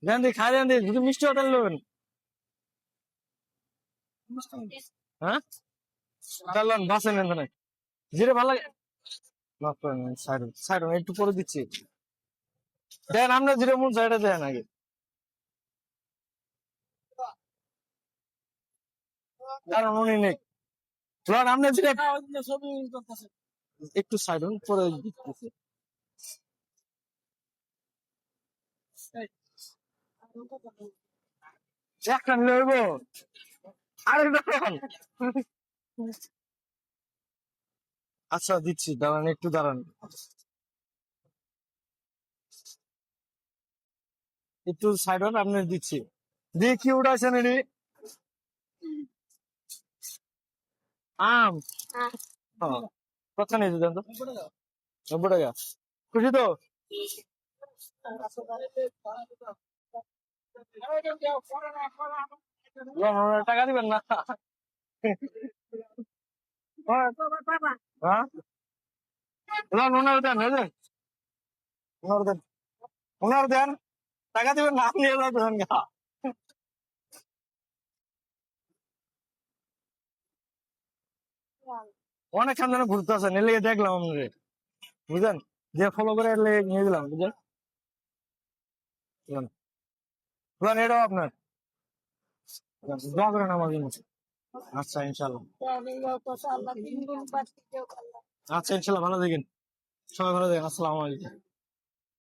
দেন দি খাই দেন দি যদি মিষ্টি হোটেল নেবেন। হ্যাঁ চালান বাসে নেন না যেটা ভালো লাগে মাফ করে নেন সাইড সাইড একটু করে দিচ্ছি দেন আমরা যেটা মন চাই এটা দেন আগে কারণ উনি নেই লন আমরা যেটা একটু সাইড পরে দিচ্ছি একটা নিলে হইব আরেকটা দেন। আচ্ছা দিচ্ছি দাঁড়ান একটু দাঁড়ান একটু সাইড হন আপনি দিচ্ছি দিয়ে কি উঠাইছেন এটি আম কত নিয়েছে দেন তো 90 টাকা খুশি তো লন, ওনার টাকা দিবেন না হ্যাঁ লন, ওনার দেন এই যে, ওনার দেন ওনার দেন টাকা দিবেন না নিয়ে যাবেন গা অনেক সামনে ঘুরতে আসেন এর লেগে দেখলাম আপনারে বুঝলেন যে ফলো করে এর লেগে নিয়ে দিলাম বুঝলেন বুঝলেন বুঝলেন, এটাও আপনার দোয়া করেন আমার জন্য আচ্ছা ইনশাল্লাহ আচ্ছা ইনশাল্লাহ ভালো থাকেন সবাই ভালো থাকেন আসসালামু আলাইকুম